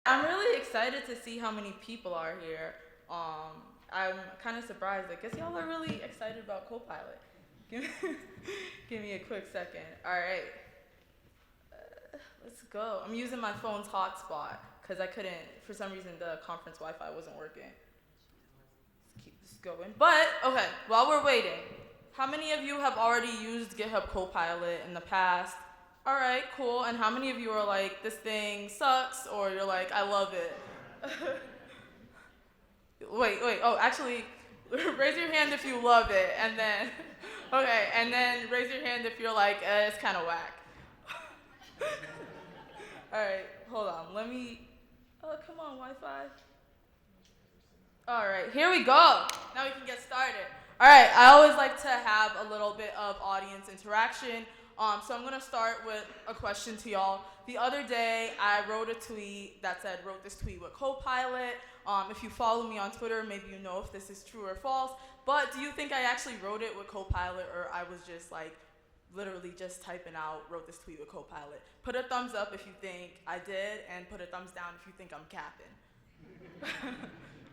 I'm really excited to see how many people are here. I'm kind of surprised. I guess y'all are really excited about Copilot. Give me, give me a quick second. All right. Let's go. I'm using my phone's hotspot because I couldn't, for some reason, the conference Wi-Fi wasn't working. Let's keep this going. But, okay, while we're waiting, how many of you have already used GitHub Copilot in the past? All right, cool. And how many of you are like, this thing sucks, or you're like, I love it? Wait, oh, actually, raise your hand if you love it, and then, okay, and then raise your hand if you're like, it's kind of whack. All right, hold on, let me, oh, come on, Wi-Fi. All right, here we go. Now we can get started. All right, I always like to have a little bit of audience interaction. So I'm gonna start with a question to y'all. The other day, I wrote a tweet that said, wrote this tweet with Copilot. If you follow me on Twitter, maybe you know if this is true or false. But do you think I actually wrote it with Copilot, or I was just like, literally just typing out, wrote this tweet with Copilot? Put a thumbs up if you think I did, and put a thumbs down if you think I'm capping.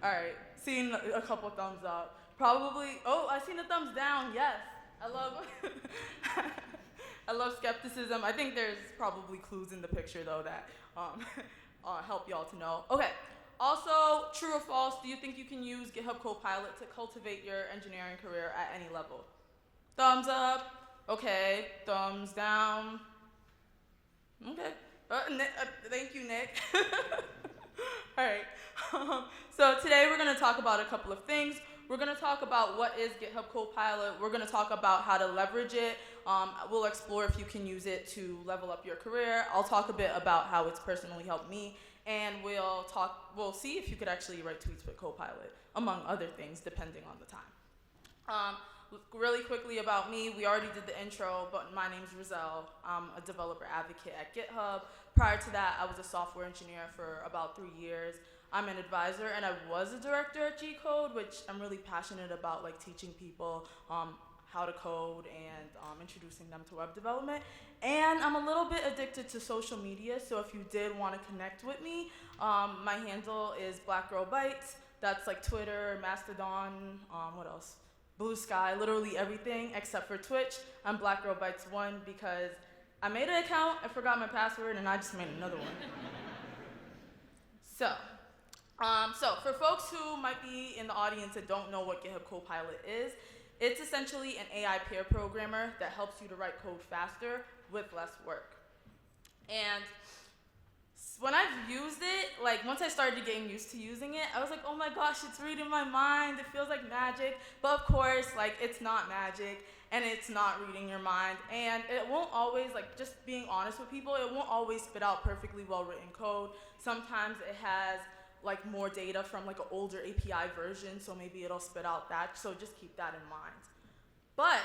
All right, seen a couple thumbs up. Probably, oh, I seen a thumbs down, yes. I love, I love skepticism. I think there's probably clues in the picture though that help y'all to know. Okay, also, true or false, do you think you can use GitHub Copilot to cultivate your engineering career at any level? Thumbs up, okay, thumbs down. Okay, thank you, Nick. All right, so today we're gonna talk about a couple of things. We're gonna talk about what is GitHub Copilot. We're gonna talk about how to leverage it. We'll explore if you can use it to level up your career. I'll talk a bit about how it's personally helped me, and we'll see if you could actually write tweets with Copilot, among other things, depending on the time. Really quickly about me, we already did the intro, but my name's Rizel. I'm a developer advocate at GitHub. Prior to that, I was a software engineer for about 3 years. I'm an advisor, and I was a director at G-Code, which I'm really passionate about, like teaching people how to code and introducing them to web development. And I'm a little bit addicted to social media, so if you did want to connect with me, my handle is Black Girl Bites. That's like Twitter, Mastodon, what else? Blue Sky, literally everything except for Twitch. I'm Black Girl Bites 1 because I made an account, I forgot my password, and I just made another one. So for folks who might be in the audience that don't know what GitHub Copilot is, it's essentially an AI peer programmer that helps you to write code faster with less work. And when I've used it, like once I started getting used to using it, I was like, oh my gosh, it's reading my mind, it feels like magic. But of course, like it's not magic, and it's not reading your mind, and it won't always, like just being honest with people, it won't always spit out perfectly well-written code. Sometimes it has like more data from like an older API version, so maybe it'll spit out that, so just keep that in mind. But,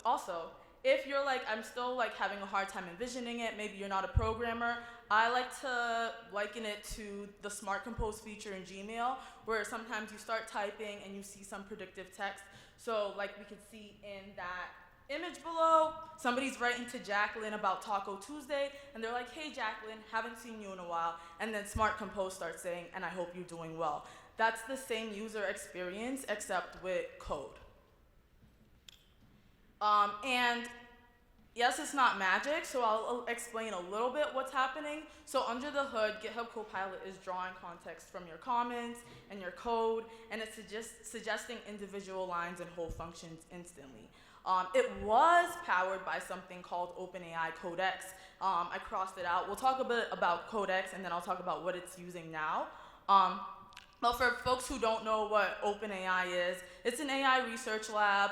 also, if you're like, I'm still like having a hard time envisioning it, maybe you're not a programmer, I like to liken it to the Smart Compose feature in Gmail, where sometimes you start typing and you see some predictive text. So like we could see in that image below, somebody's writing to Jacqueline about Taco Tuesday, and they're like, hey Jacqueline, haven't seen you in a while, and then Smart Compose starts saying, and I hope you're doing well. That's the same user experience, except with code. And yes, it's not magic, so I'll explain a little bit what's happening. So under the hood, GitHub Copilot is drawing context from your comments and your code, and it's suggesting individual lines and whole functions instantly. It was powered by something called OpenAI Codex. I crossed it out. We'll talk a bit about Codex, and then I'll talk about what it's using now. But for folks who don't know what OpenAI is, it's an AI research lab.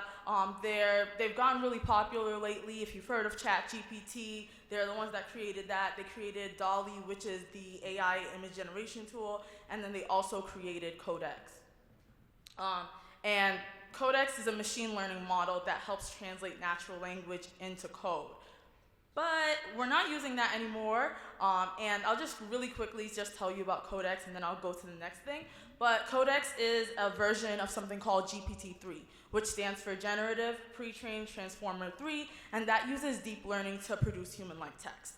They've gotten really popular lately. If you've heard of ChatGPT, they're the ones that created that. They created DALL-E, which is the AI image generation tool, and then they also created Codex. And Codex is a machine learning model that helps translate natural language into code. But we're not using that anymore, and I'll just really quickly just tell you about Codex, and then I'll go to the next thing. But Codex is a version of something called GPT-3, which stands for Generative Pre-trained Transformer 3, and that uses deep learning to produce human-like text.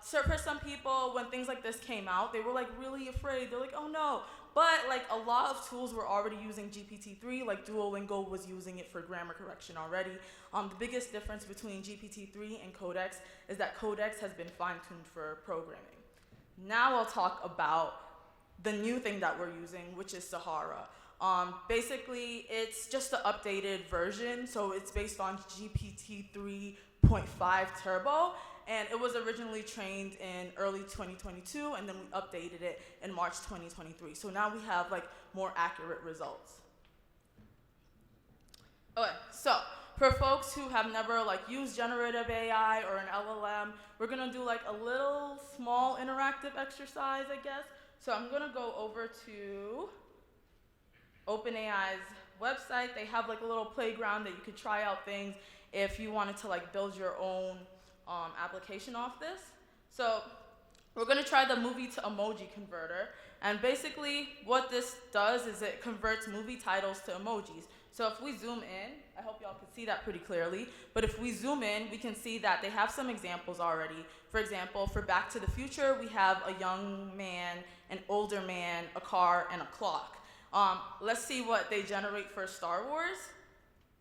So for some people, when things like this came out, they were like really afraid. They're like, oh no. But like a lot of tools were already using GPT-3, like Duolingo was using it for grammar correction already. The biggest difference between GPT-3 and Codex is that Codex has been fine-tuned for programming. Now I'll talk about the new thing that we're using, which is Sahara. Basically, it's just the updated version, so it's based on GPT 3.5 Turbo, and it was originally trained in early 2022, and then we updated it in March 2023. So now we have like more accurate results. Okay, so for folks who have never like used generative AI or an LLM, we're gonna do like a little small interactive exercise, I guess. So I'm gonna go over to OpenAI's website. They have like a little playground that you could try out things if you wanted to like build your own application off this. So we're gonna try the movie to emoji converter. And basically what this does is it converts movie titles to emojis. So if we zoom in, I hope y'all can see that pretty clearly, but if we zoom in, we can see that they have some examples already. For example, for Back to the Future, we have a young man, an older man, a car, and a clock. Let's see what they generate for Star Wars.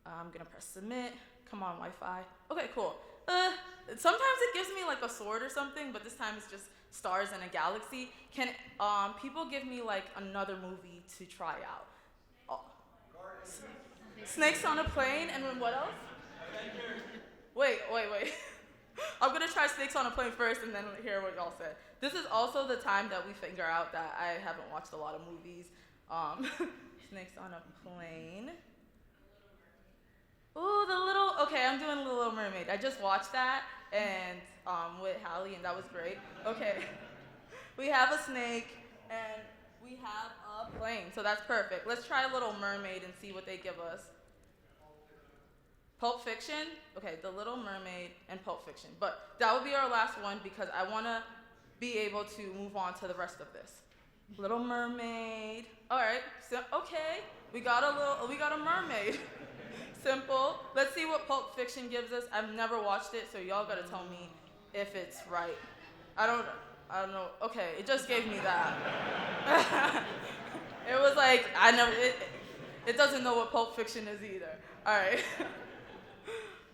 I'm gonna press submit. Come on, Wi-Fi. Okay, cool. Sometimes it gives me like a sword or something, but this time it's just stars and a galaxy. Can people give me like another movie to try out? Oh. Snakes on a Plane, and then what else? Wait. I'm gonna try Snakes on a Plane first and then hear what y'all said. This is also the time that we figure out that I haven't watched a lot of movies. Snakes on a Plane. Ooh, okay, I'm doing The Little Mermaid. I just watched that and with Hallie, and that was great. Okay, we have a snake and we have a plane, so that's perfect. Let's try Little Mermaid and see what they give us. Pulp Fiction? Okay, The Little Mermaid and Pulp Fiction. But that would be our last one because I want to be able to move on to the rest of this. Little Mermaid. All right, so, okay, we got a mermaid. Simple. Let's see what Pulp Fiction gives us. I've never watched it, so y'all gotta tell me if it's right. I don't know. Okay, it just gave me that. It was like, it doesn't know what Pulp Fiction is either. All right.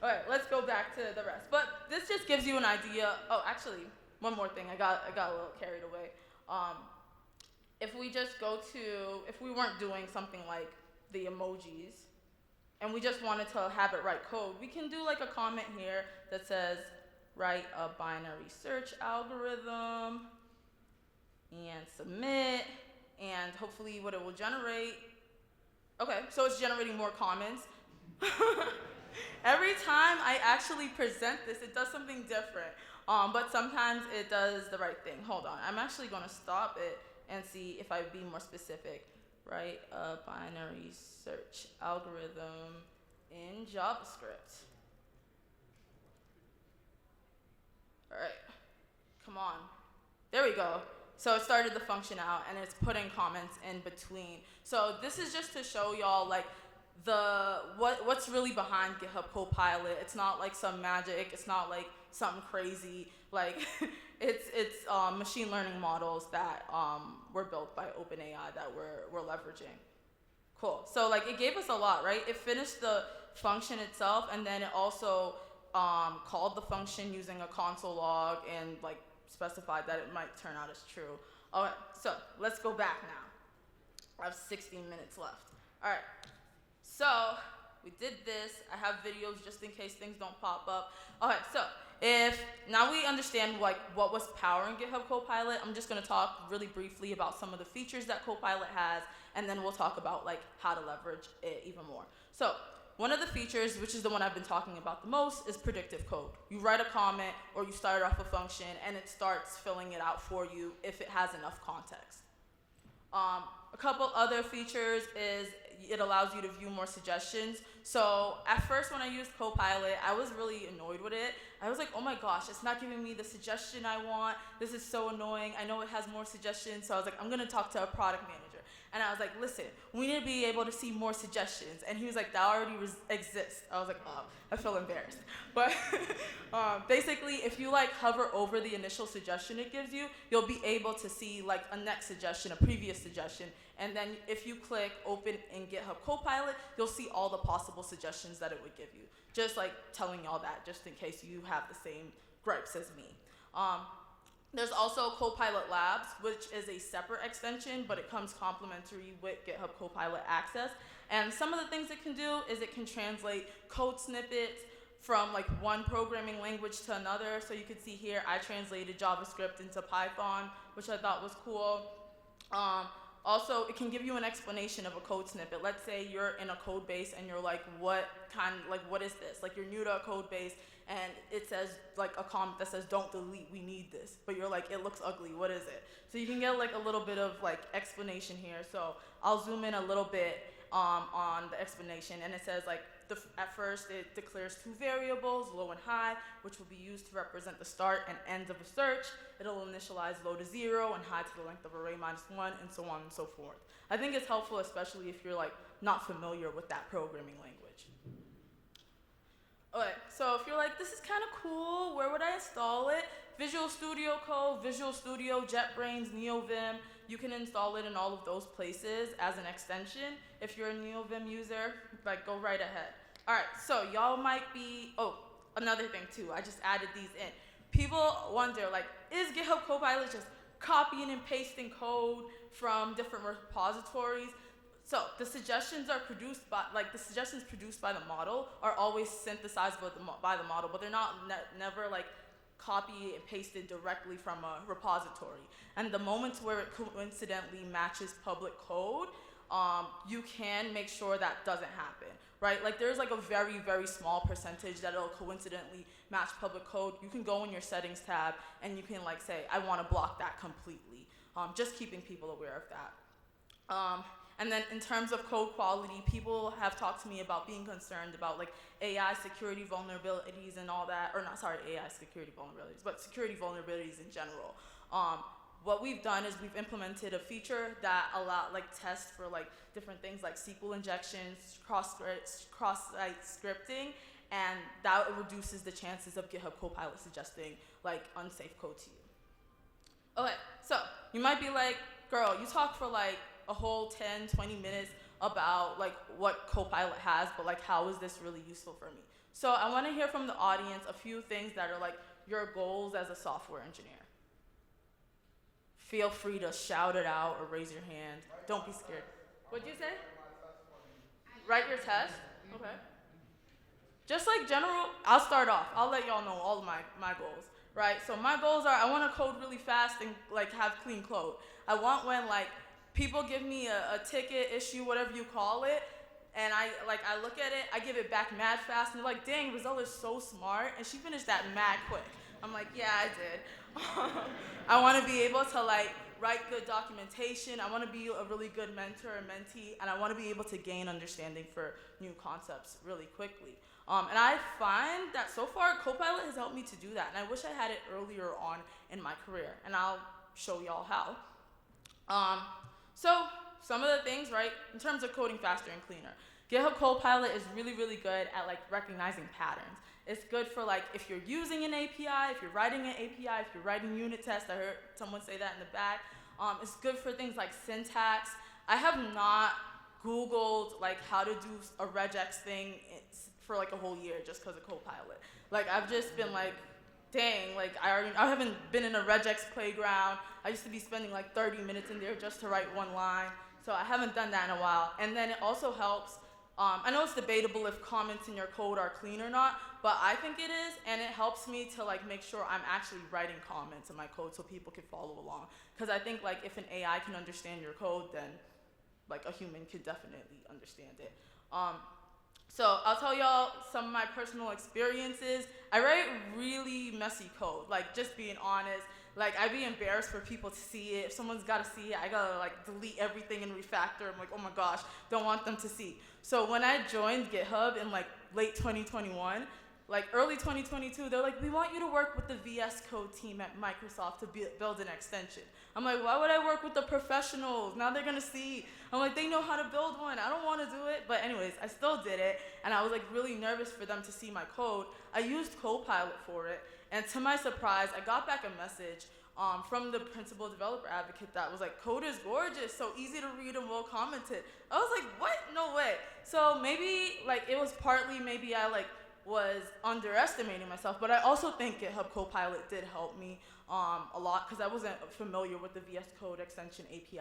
All right, let's go back to the rest. But this just gives you an idea. Oh, actually, one more thing. I got a little carried away. If we weren't doing something like the emojis, and we just wanted to have it write code, we can do like a comment here that says, write a binary search algorithm, and submit, and hopefully what it will generate. Okay, so it's generating more comments. Every time I actually present this, it does something different, but sometimes it does the right thing. Hold on, I'm actually gonna stop it and see if I be more specific. Write a binary search algorithm in JavaScript. All right, come on. There we go. So it started the function out and it's putting comments in between. So this is just to show y'all like what's really behind GitHub Copilot. It's not like some magic, it's not like something crazy. Like it's machine learning models that were built by OpenAI that we're leveraging. Cool. So like it gave us a lot, right? It finished the function itself, and then it also called the function using a console log and like specified that it might turn out as true. All right. So let's go back now. I have 16 minutes left. All right. So we did this. I have videos just in case things don't pop up. Okay. So if now we understand like what was powering GitHub Copilot, I'm just going to talk really briefly about some of the features that Copilot has, and then we'll talk about like how to leverage it even more. So one of the features, which is the one I've been talking about the most, is predictive code. You write a comment or you start off a function and it starts filling it out for you if it has enough context. A couple other features is it allows you to view more suggestions. So at first when I used Copilot, I was really annoyed with it. I was like, oh my gosh, it's not giving me the suggestion I want. This is so annoying. I know it has more suggestions. So I was like, I'm going to talk to a product manager. And I was like, listen, we need to be able to see more suggestions. And he was like, that already exists. I was like, oh, I feel embarrassed. But basically, if you like hover over the initial suggestion it gives you, you'll be able to see like a next suggestion, a previous suggestion. And then if you click open in GitHub Copilot, you'll see all the possible suggestions that it would give you. Just like telling y'all that, just in case you have the same gripes as me. There's also Copilot Labs, which is a separate extension, but it comes complementary with GitHub Copilot Access. And some of the things it can do is it can translate code snippets from like one programming language to another. So you can see here, I translated JavaScript into Python, which I thought was cool. Also, it can give you an explanation of a code snippet. Let's say you're in a code base and you're like, what is this? Like you're new to a code base and it says like a comment that says, don't delete, we need this. But you're like, it looks ugly, what is it? So you can get like a little bit of like explanation here. So I'll zoom in a little bit on the explanation, and it says like, at first it declares two variables, low and high, which will be used to represent the start and end of a search. It'll initialize low to 0 and high to the length of array -1, and so on and so forth. I think it's helpful, especially if you're like not familiar with that programming language. Okay, so if you're like, this is kind of cool, where would I install it? Visual Studio Code, Visual Studio, JetBrains, NeoVim, you can install it in all of those places as an extension. If you're a NeoVim user, like go right ahead. All right, so y'all might be, oh, another thing too, I just added these in. People wonder, like, is GitHub Copilot just copying and pasting code from different repositories? So the suggestions are produced by, like the suggestions produced by the model are always synthesized by the model, but they're not never like copy and pasted directly from a repository. And the moments where it coincidentally matches public code, you can make sure that doesn't happen, right? Like there's like a very, very small percentage that it'll coincidentally match public code. You can go in your settings tab and you can like say, I want to block that completely. Just keeping people aware of that. And then in terms of code quality, people have talked to me about being concerned about like AI security vulnerabilities and all that, or not, sorry, AI security vulnerabilities, but security vulnerabilities in general. What we've done is we've implemented a feature that tests for like different things like SQL injections, cross-site scripting, and that reduces the chances of GitHub Copilot suggesting like unsafe code to you. Okay, so you might be like, girl, you talk for like a whole 10, 20 minutes about like what Copilot has, but like how is this really useful for me? So I want to hear from the audience a few things that are like your goals as a software engineer. Feel free to shout it out or raise your hand. Don't be scared. What'd you say? Write your test? Okay. Just like general, I'll start off. I'll let y'all know all of my goals, right? So my goals are, I want to code really fast and like have clean code. I want when like people give me a ticket, issue, whatever you call it, and I look at it, I give it back mad fast, and they're like, dang, Rizel is so smart, and she finished that mad quick. I'm like, yeah, I did. I want to be able to like write good documentation. I want to be a really good mentor and mentee, and I want to be able to gain understanding for new concepts really quickly. And I find that so far, Copilot has helped me to do that, and I wish I had it earlier on in my career, and I'll show y'all how. So some of the things, right, in terms of coding faster and cleaner, GitHub Copilot is really, really good at like recognizing patterns. It's good for like if you're using an API, if you're writing an API, if you're writing unit tests. I heard someone say that in the back. It's good for things like syntax. I have not Googled like how to do a regex thing for like a whole year just because of Copilot. Like I've just been like, dang, like I haven't been in a regex playground. I used to be spending like 30 minutes in there just to write one line. So I haven't done that in a while. And then it also helps, I know it's debatable if comments in your code are clean or not, but I think it is, and it helps me to like make sure I'm actually writing comments in my code so people can follow along. Because I think like if an AI can understand your code, then like a human could definitely understand it. So I'll tell y'all some of my personal experiences. I write really messy code, like just being honest. Like I'd be embarrassed for people to see it. If someone's gotta see it, I gotta like delete everything and refactor. I'm like, oh my gosh, don't want them to see. So when I joined GitHub in like late 2021, like early 2022, they're like, we want you to work with the VS Code team at Microsoft to build an extension. I'm like, why would I work with the professionals? Now they're gonna see. I'm like, they know how to build one. I don't wanna do it. But anyways, I still did it, and I was like really nervous for them to see my code. I used Copilot for it, and to my surprise, I got back a message from the principal developer advocate that was like, code is gorgeous, so easy to read and well commented. I was like, what? No way. So maybe like it was partly maybe I like was underestimating myself, but I also think GitHub Copilot did help me a lot because I wasn't familiar with the VS Code extension API.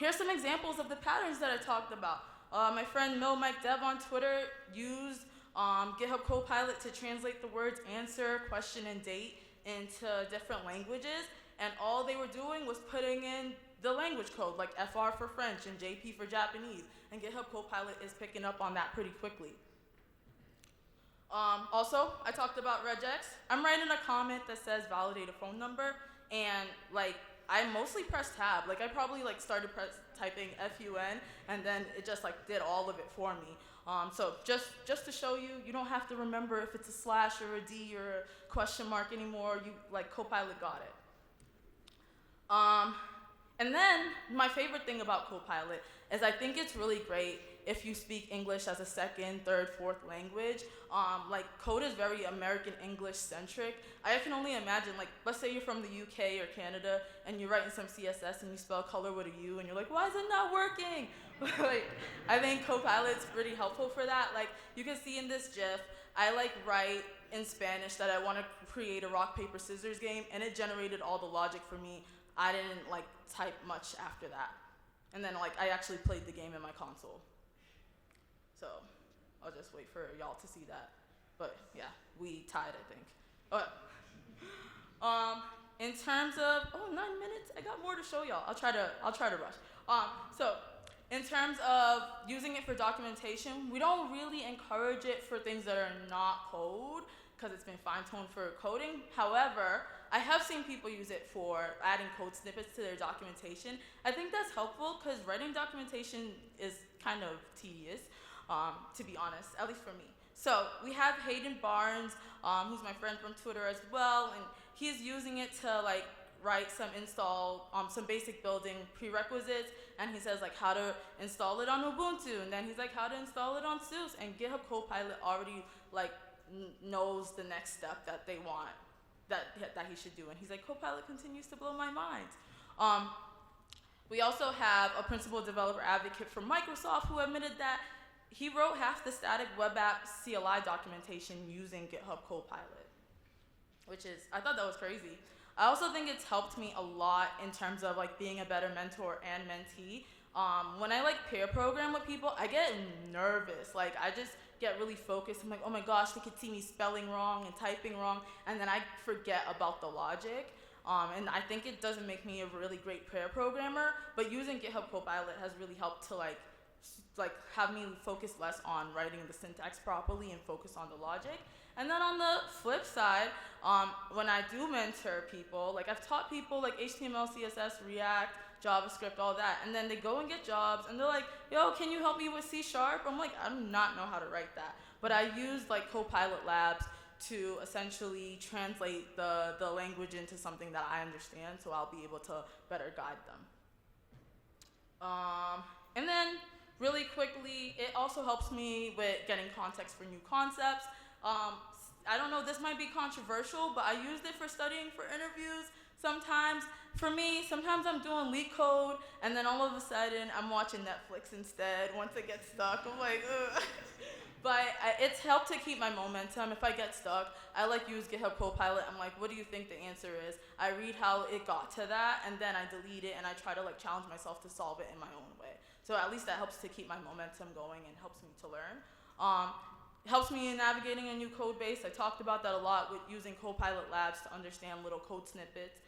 Here's some examples of the patterns that I talked about. My friend Mill Mike Dev on Twitter used GitHub Copilot to translate the words answer, question, and date into different languages, and all they were doing was putting in the language code, like FR for French and JP for Japanese, and GitHub Copilot is picking up on that pretty quickly. Also, I talked about regex. I'm writing a comment that says validate a phone number, and like I mostly pressed tab. Like I probably like started typing FUN, and then it just like did all of it for me. So just to show you, you don't have to remember if it's a slash or a D or a question mark anymore. You like Copilot got it. And then my favorite thing about Copilot is I think it's really great if you speak English as a second, third, fourth language. Like code is very American English centric. I can only imagine, like, let's say you're from the UK or Canada and you're writing some CSS and you spell color with a U and you're like, why is it not working? Like, I think Copilot's pretty helpful for that. Like, you can see in this GIF, I like write in Spanish that I want to create a rock, paper, scissors game, and it generated all the logic for me. I didn't like type much after that. And then like I actually played the game in my console. So I'll just wait for y'all to see that. But yeah, we tied, I think. Okay. In terms of 9 minutes, I got more to show y'all. I'll try to rush. So in terms of using it for documentation, we don't really encourage it for things that are not code because it's been fine-tuned for coding. However, I have seen people use it for adding code snippets to their documentation. I think that's helpful because writing documentation is kind of tedious, to be honest, at least for me. So we have Hayden Barnes, who's my friend from Twitter as well, and he's using it to like write some some basic building prerequisites, and he says like how to install it on Ubuntu, and then he's like how to install it on SUSE, and GitHub Copilot already like knows the next step that they want. That he should do, and he's like, Copilot continues to blow my mind. We also have a principal developer advocate from Microsoft who admitted that he wrote half the static web app CLI documentation using GitHub Copilot, which is, I thought that was crazy. I also think it's helped me a lot in terms of like being a better mentor and mentee. When I like pair program with people, I get nervous. Like I just get really focused. I'm like, oh my gosh, they could see me spelling wrong and typing wrong, and then I forget about the logic. And I think it doesn't make me a really great pair programmer, but using GitHub Copilot has really helped to like have me focus less on writing the syntax properly and focus on the logic. And then on the flip side, when I do mentor people, like I've taught people like HTML, CSS, React, JavaScript, all that, and then they go and get jobs, and they're like, yo, can you help me with C#? I'm like, I do not know how to write that. But I use like Copilot Labs to essentially translate the language into something that I understand, so I'll be able to better guide them. And then really quickly, it also helps me with getting context for new concepts. I don't know, this might be controversial, but I used it for studying for interviews. Sometimes, for me, sometimes I'm doing leak code, and then all of a sudden, I'm watching Netflix instead. Once it gets stuck, I'm like, ugh. But it's helped to keep my momentum. If I get stuck, I like use GitHub Copilot. I'm like, what do you think the answer is? I read how it got to that, and then I delete it, and I try to like challenge myself to solve it in my own way. So at least that helps to keep my momentum going and helps me to learn. Helps me in navigating a new code base. I talked about that a lot with using Copilot Labs to understand little code snippets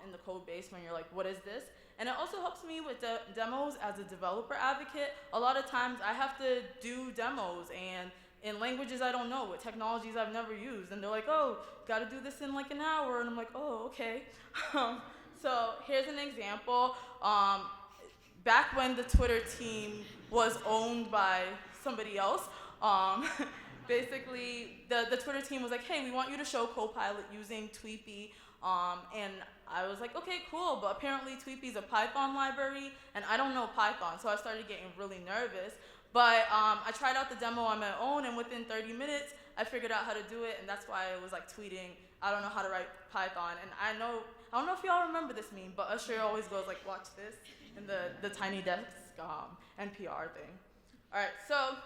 in the code base when you're like, what is this? And it also helps me with demos as a developer advocate. A lot of times I have to do demos and in languages I don't know, with technologies I've never used. And they're like, oh, gotta do this in like an hour. And I'm like, oh, okay. So here's an example. Back when the Twitter team was owned by somebody else, Basically, the Twitter team was like, hey, we want you to show Copilot using Tweepy. And I was like, okay, cool, but apparently Tweepy is a Python library, and I don't know Python, so I started getting really nervous. But I tried out the demo on my own, and within 30 minutes, I figured out how to do it, and that's why I was like tweeting, I don't know how to write Python. And I don't know if y'all remember this meme, but Usher always goes like, watch this, in the Tiny Desk NPR thing. All right, so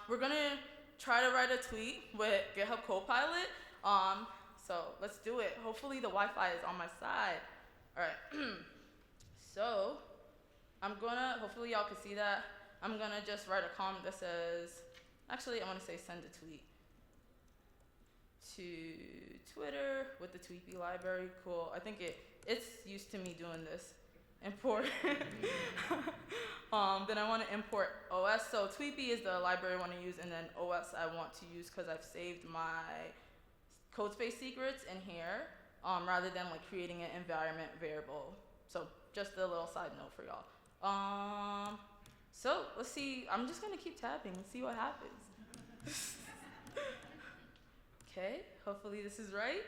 we're gonna try to write a tweet with GitHub Copilot. So let's do it. Hopefully the Wi-Fi is on my side. All right, so hopefully y'all can see that. I'm gonna just write a comment that says, actually I'm gonna say send a tweet to Twitter with the Tweepy library. Cool, I think it's used to me doing this. Import. Then I want to import OS. So Tweepy is the library I want to use, and then OS I want to use because I've saved my code space secrets in here, rather than like creating an environment variable. So just a little side note for y'all. So let's see. I'm just gonna keep tapping and see what happens. Okay. Hopefully this is right.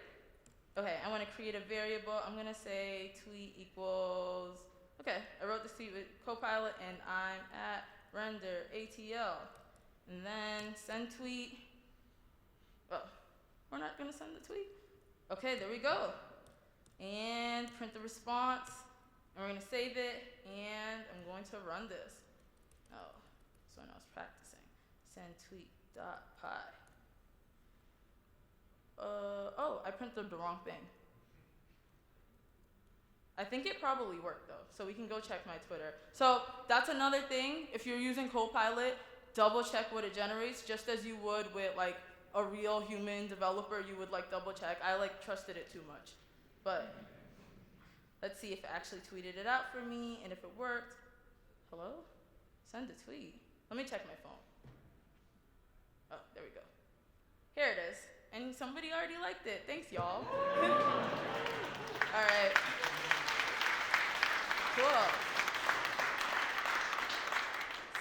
Okay, I want to create a variable. I'm going to say tweet equals, okay, I wrote this tweet with Copilot, and I'm at RenderATL. And then send tweet. Oh, we're not going to send the tweet. Okay, there we go. And print the response. And we're going to save it, and I'm going to run this. Oh, so when I was practicing. Send tweet.py. Oh, I printed the wrong thing. I think it probably worked though, so we can go check my Twitter. So that's another thing. If you're using Copilot, double check what it generates, just as you would with like a real human developer. You would like double check. I like trusted it too much, but let's see if it actually tweeted it out for me and if it worked. Hello? Send a tweet. Let me check my phone. Oh, there we go. Here it is. And somebody already liked it. Thanks, y'all. All right. Cool.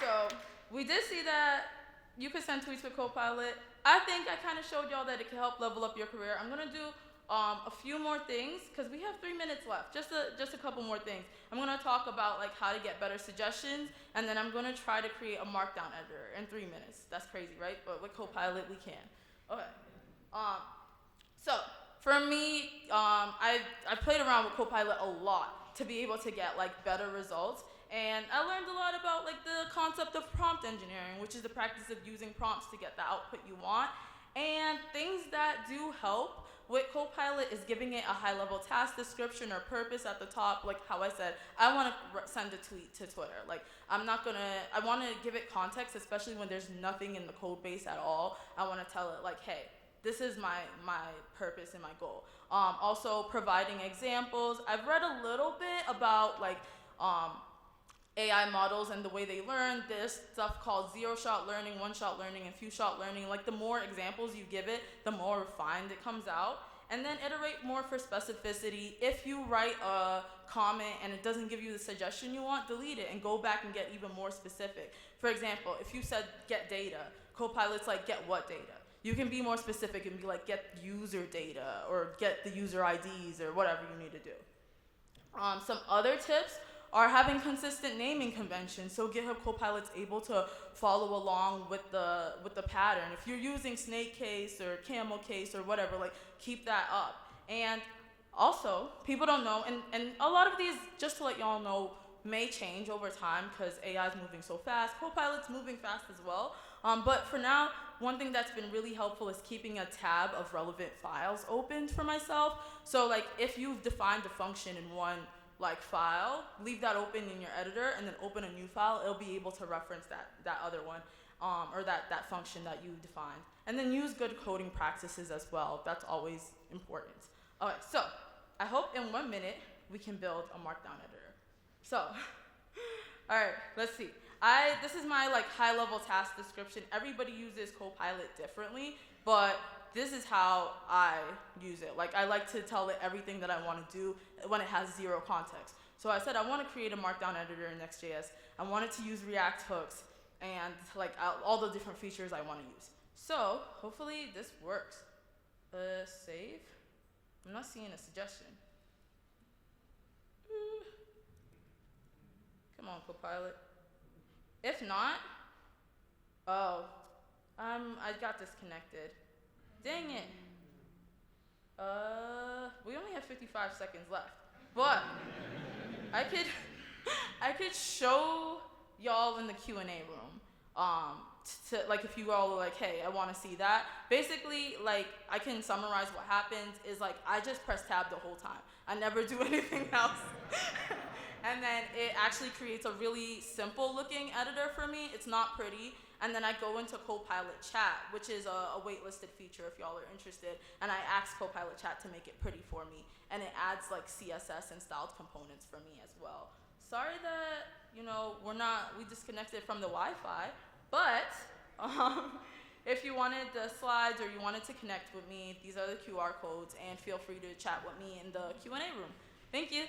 So we did see that you could send tweets with Copilot. I think I kind of showed y'all that it can help level up your career. I'm going to do a few more things because we have 3 minutes left. Just a couple more things. I'm going to talk about like how to get better suggestions, and then I'm going to try to create a markdown editor in 3 minutes. That's crazy, right? But with Copilot, we can. Okay. So for me, I played around with Copilot a lot to be able to get like better results, and I learned a lot about like the concept of prompt engineering, which is the practice of using prompts to get the output you want. And things that do help with Copilot is giving it a high-level task description or purpose at the top. Like how I said, I want to send a tweet to Twitter. Like I want to give it context, especially when there's nothing in the code base at all. I want to tell it like, hey, this is my purpose and my goal. Also providing examples. I've read a little bit about like AI models and the way they learn. There's stuff called zero-shot learning, one-shot learning, and few-shot learning. Like the more examples you give it, the more refined it comes out. And then iterate more for specificity. If you write a comment and it doesn't give you the suggestion you want, delete it and go back and get even more specific. For example, if you said get data, Copilot's like get what data? You can be more specific and be like, get user data or get the user IDs or whatever you need to do. Some other tips are having consistent naming conventions, so GitHub Copilot's able to follow along with the pattern. If you're using snake case or camel case or whatever, like keep that up. And also, people don't know, and a lot of these, just to let y'all know, may change over time because AI is moving so fast. Copilot's moving fast as well. But for now, one thing that's been really helpful is keeping a tab of relevant files opened for myself. So like if you've defined a function in one like file, leave that open in your editor and then open a new file. It'll be able to reference that other one or that function that you defined. And then use good coding practices as well. That's always important. All right, so I hope in 1 minute we can build a markdown editor. So, all right, let's see. This is my like high-level task description. Everybody uses Copilot differently, but this is how I use it. Like I like to tell it everything that I want to do when it has zero context. So I said I want to create a markdown editor in Next.js. I want it to use React hooks. and like all the different features I want to use. So hopefully this works. Save. I'm not seeing a suggestion. Come on, Copilot. If not, I got disconnected. Dang it. We only have 55 seconds left, but I could show y'all in the Q&A room. Like if you all are like, hey, I want to see that. Basically, like I can summarize what happens is like I just press tab the whole time. I never do anything else. And then it actually creates a really simple looking editor for me. It's not pretty. And then I go into Copilot Chat, which is a waitlisted feature if y'all are interested. And I ask Copilot Chat to make it pretty for me. And it adds like CSS and styled components for me as well. Sorry that, we disconnected from the Wi-Fi. But if you wanted the slides or you wanted to connect with me, these are the QR codes. And feel free to chat with me in the Q&A room. Thank you.